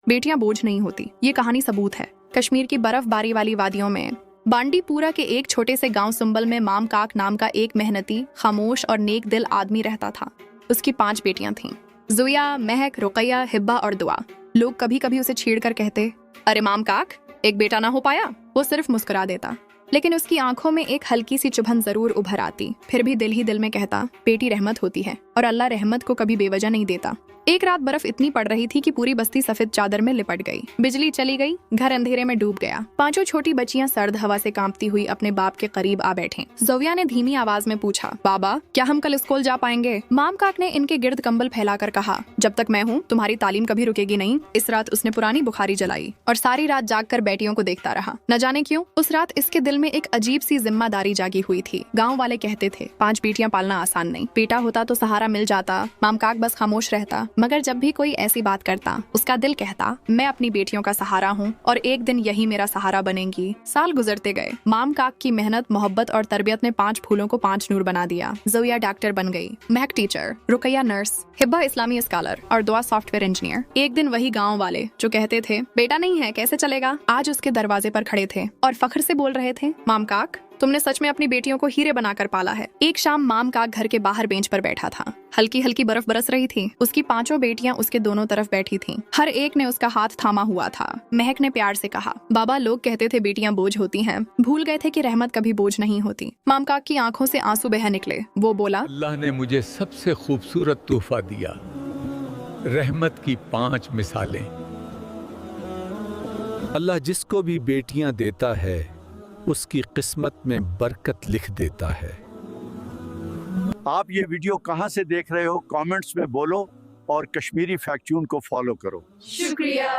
बेटियां बोझ नहीं होती, ये कहानी सबूत है। कश्मीर की बर्फबारी वाली वादियों में बांडीपुरा के एक छोटे से गांव सुंबल में माम काक नाम का एक मेहनती, खामोश और नेक दिल आदमी रहता था। उसकी 5 बेटियां थीं, जुया, महक, रुकैया, हिब्बा और दुआ। लोग कभी कभी उसे छेड़कर कहते, अरे माम काक, एक बेटा ना हो पाया? वो सिर्फ मुस्कुरा देता, लेकिन उसकी आंखों में एक हल्की सी चुभन जरूर उभर आती। फिर भी दिल ही दिल में कहता, बेटी रहमत होती है और अल्लाह रहमत को कभी बेवजह नहीं देता। एक रात बर्फ इतनी पड़ रही थी कि पूरी बस्ती सफेद चादर में लिपट गई। बिजली चली गई, घर अंधेरे में डूब गया। 5 छोटी बच्चियां सर्द हवा से कांपती हुई अपने बाप के करीब आ बैठीं। ज़ोविया ने धीमी आवाज में पूछा, बाबा, क्या हम कल स्कूल जा पाएंगे? माम काक ने इनके गिर्द कंबल फैलाकर कहा, जब तक मैं हूँ तुम्हारी तालीम कभी रुकेगी नहीं। इस रात उसने पुरानी बुखारी जलाई और सारी रात जागकर बेटियों को देखता रहा। न जाने क्यों उस रात इसके दिल में एक अजीब सी जिम्मेदारी जागी हुई थी। गाँव वाले कहते थे 5 बेटियां पालना आसान नहीं, बेटा होता तो सहारा मिल जाता। माम काक बस खामोश रहता, मगर जब भी कोई ऐसी बात करता, उसका दिल कहता, मैं अपनी बेटियों का सहारा हूँ और एक दिन यही मेरा सहारा बनेंगी। साल गुजरते गए। माम काक की मेहनत, मोहब्बत और तरबियत ने 5 फूलों को 5 नूर बना दिया। ज़ोविया डॉक्टर बन गई, महक टीचर, रुकैया नर्स, हिब्बा इस्लामी स्कॉलर और दुआ सॉफ्टवेयर इंजीनियर। एक दिन वही गाँव वाले जो कहते थे बेटा नहीं है कैसे चलेगा, आज उसके दरवाजे पर खड़े थे और फख्र से बोल रहे थे, माम काक, तुमने सच में अपनी बेटियों को हीरे बनाकर पाला है। एक शाम माम काक घर के बाहर बेंच पर बैठा था। हल्की हल्की बर्फ बरस रही थी। उसकी 5 बेटियां उसके दोनों तरफ बैठी थीं। हर एक ने उसका हाथ थामा हुआ था। महक ने प्यार से कहा, बाबा, लोग कहते थे बेटियां बोझ होती हैं, भूल गए थे कि रहमत कभी बोझ नहीं होती। माम काक की आंखों से आंसू बह निकले। वो बोला, अल्लाह ने मुझे सबसे खूबसूरत तोहफा दिया, रहमत की 5 मिसालें। अल्लाह जिसको भी बेटियां देता है उसकी किस्मत में बरकत लिख देता है। आप ये वीडियो कहां से देख रहे हो, कमेंट्स में बोलो और कश्मीरी फैक्ट ट्यून को फॉलो करो। शुक्रिया।